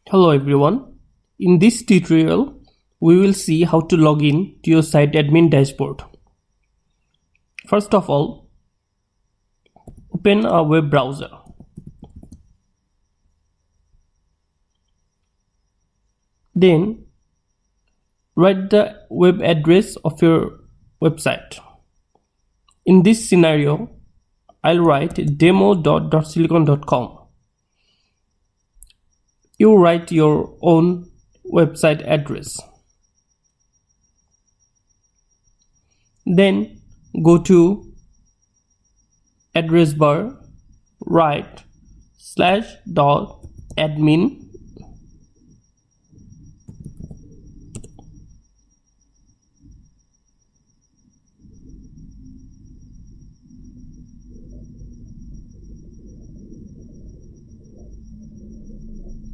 Hello everyone. In this tutorial, we will see how to log in to your site admin dashboard. First of all, open a web browser. Then write the web address of your website. In this scenario, I'll write demo.silicon.com. You write your own website address. Then go to address bar, write /admin.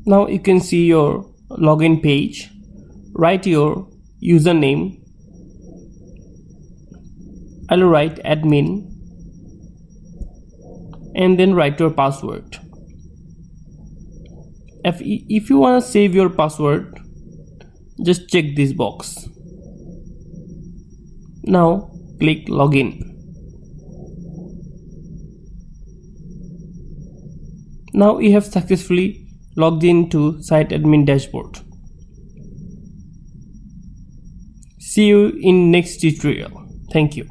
Now you can see your login page. Write your username. I'll write admin and then write your password. If you want to save your password, just check this box. Now click login. Now you have successfully logged into site admin dashboard. See you in next tutorial. Thank you.